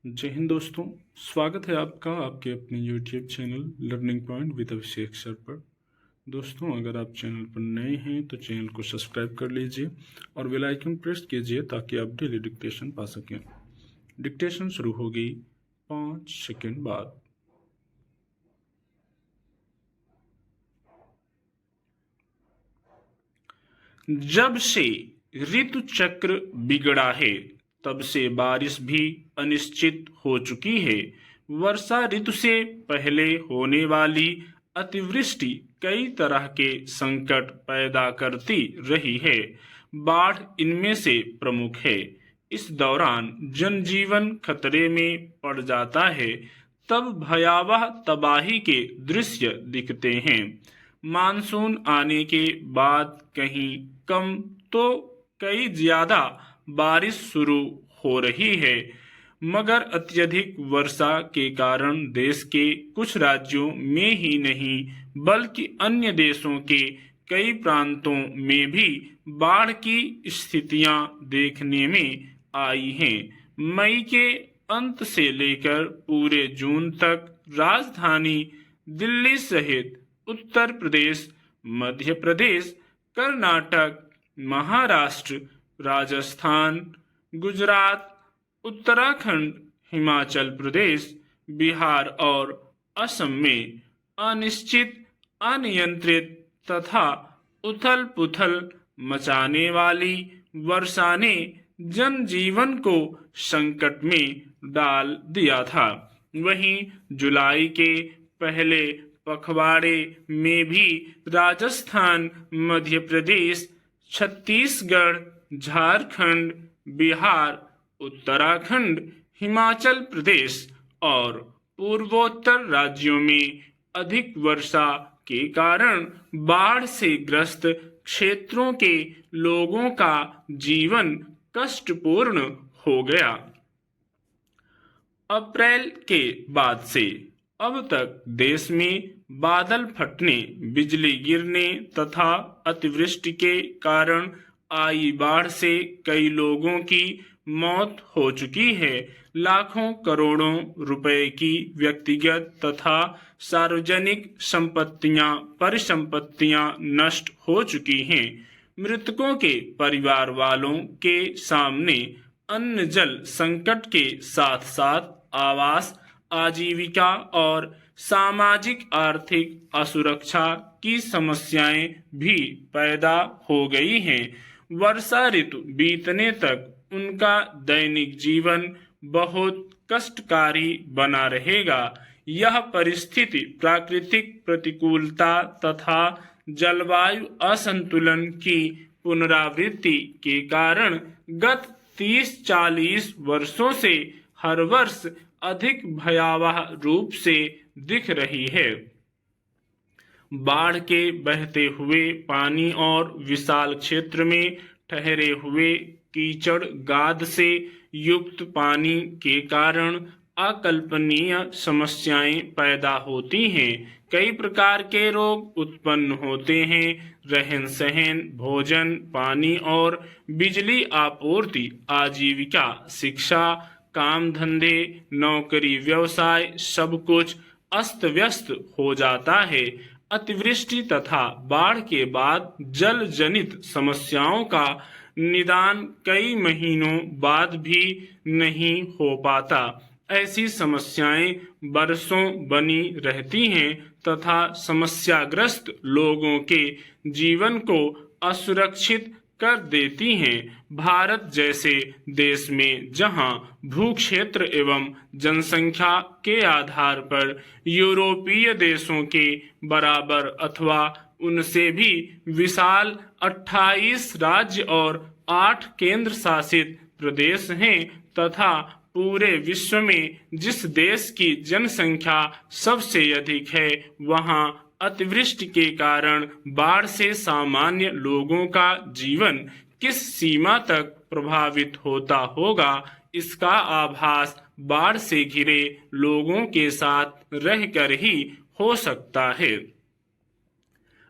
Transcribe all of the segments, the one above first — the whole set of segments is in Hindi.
जय हिंद दोस्तों। स्वागत है आपका आपके अपने YouTube channel learning point with Abhishek sir पर। दोस्तों, अगर आप चैनल पर नए हैं तो चैनल को सब्सक्राइब कर लीजिए और बेल आइकन प्रेस कीजिए ताकि आप डेली डिक्टेशन पा सकें। डिक्टेशन शुरू होगी 5 सेकंड बाद। जब से ऋतु चक्र बिगड़ा है तब से बारिश भी अनिश्चित हो चुकी है। वर्षा ऋतु से पहले होने वाली अतिवृष्टि कई तरह के संकट पैदा करती रही है। बाढ़ इनमें से प्रमुख है। इस दौरान जनजीवन खतरे में पड़ जाता है। तब भयावह तबाही के दृश्य दिखते हैं। मानसून आने के बाद कहीं कम तो कई ज्यादा बारिश शुरू हो रही है, मगर अत्यधिक वर्षा के कारण देश के कुछ राज्यों में ही नहीं बल्कि अन्य देशों के कई प्रांतों में भी बाढ़ की स्थितियां देखने में आई हैं। मई के अंत से लेकर पूरे जून तक राजधानी दिल्ली सहित उत्तर प्रदेश, मध्य प्रदेश, कर्नाटक, महाराष्ट्र, राजस्थान, गुजरात, उत्तराखंड, हिमाचल प्रदेश, बिहार और असम में अनिश्चित, अनियंत्रित तथा उथल-पुथल मचाने वाली वर्षा ने जनजीवन को संकट में डाल दिया था। वहीं जुलाई के पहले पखवाड़े में भी राजस्थान, मध्य प्रदेश, छत्तीसगढ़, झारखंड, बिहार, उत्तराखंड, हिमाचल प्रदेश और पूर्वोत्तर राज्यों में अधिक वर्षा के कारण बाढ़ से ग्रस्त क्षेत्रों के लोगों का जीवन कष्टपूर्ण हो गया। अप्रैल के बाद से अब तक देश में बादल फटने, बिजली गिरने तथा अतिवृष्टि के कारण आई बाढ़ से कई लोगों की मौत हो चुकी है। लाखों करोड़ों रुपए की व्यक्तिगत तथा सार्वजनिक परिसंपत्तियां नष्ट हो चुकी हैं। मृतकों के परिवार वालों के सामने अन्न जल संकट के साथ साथ आवास, आजीविका और सामाजिक आर्थिक असुरक्षा की समस्याएं भी पैदा हो गई हैं। वर्षा ऋतु बीतने तक उनका दैनिक जीवन बहुत कष्टकारी बना रहेगा। यह परिस्थिति प्राकृतिक प्रतिकूलता तथा जलवायु असंतुलन की पुनरावृत्ति के कारण गत 30-40 वर्षों से हर वर्ष अधिक भयावह रूप से दिख रही है। बाढ़ के बहते हुए पानी और विशाल क्षेत्र में ठहरे हुए कीचड़ गाद से युक्त पानी के कारण अकल्पनीय समस्याएं पैदा होती हैं। कई प्रकार के रोग उत्पन्न होते हैं। रहन सहन, भोजन, पानी और बिजली आपूर्ति, आजीविका, शिक्षा, काम धंधे, नौकरी, व्यवसाय सब कुछ अस्त व्यस्त हो जाता है। अतिवृष्टि तथा बाढ़ के बाद जल जनित समस्याओं का निदान कई महीनों बाद भी नहीं हो पाता। ऐसी समस्याएं बरसों बनी रहती हैं तथा समस्याग्रस्त लोगों के जीवन को असुरक्षित कर देती हैं। भारत जैसे देश में जहां भूक्षेत्र एवं जनसंख्या के आधार पर यूरोपीय देशों के बराबर अथवा उनसे भी विशाल 28 राज्य और 8 केंद्र शासित प्रदेश हैं तथा पूरे विश्व में जिस देश की जनसंख्या सबसे अधिक है, वहां अतिवृष्टि के कारण बाढ़ से सामान्य लोगों का जीवन किस सीमा तक प्रभावित होता होगा, इसका आभास बाढ़ से घिरे लोगों के साथ रहकर ही हो सकता है।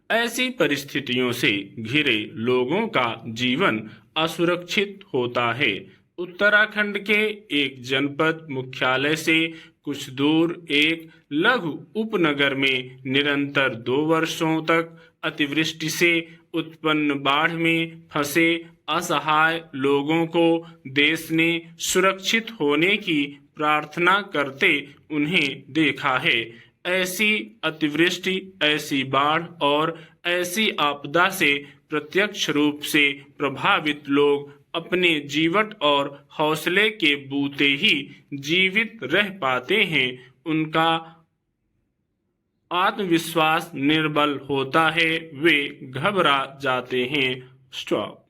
ऐसी परिस्थितियों से घिरे लोगों का जीवन असुरक्षित होता है उत्तराखंड के एक जनपद मुख्यालय से कुछ दूर एक लघु उपनगर में निरंतर 2 वर्षों तक अतिवृष्टि से उत्पन्न बाढ़ में फंसे असहाय लोगों को देश ने सुरक्षित होने की प्रार्थना करते उन्हें देखा है। ऐसी अतिवृष्टि, ऐसी बाढ़ और ऐसी आपदा से प्रत्यक्ष रूप से प्रभावित लोग अपने जीवट और हौसले के बूते ही जीवित रह पाते हैं। उनका आत्मविश्वास निर्बल होता है, वे घबरा जाते हैं। स्टॉप।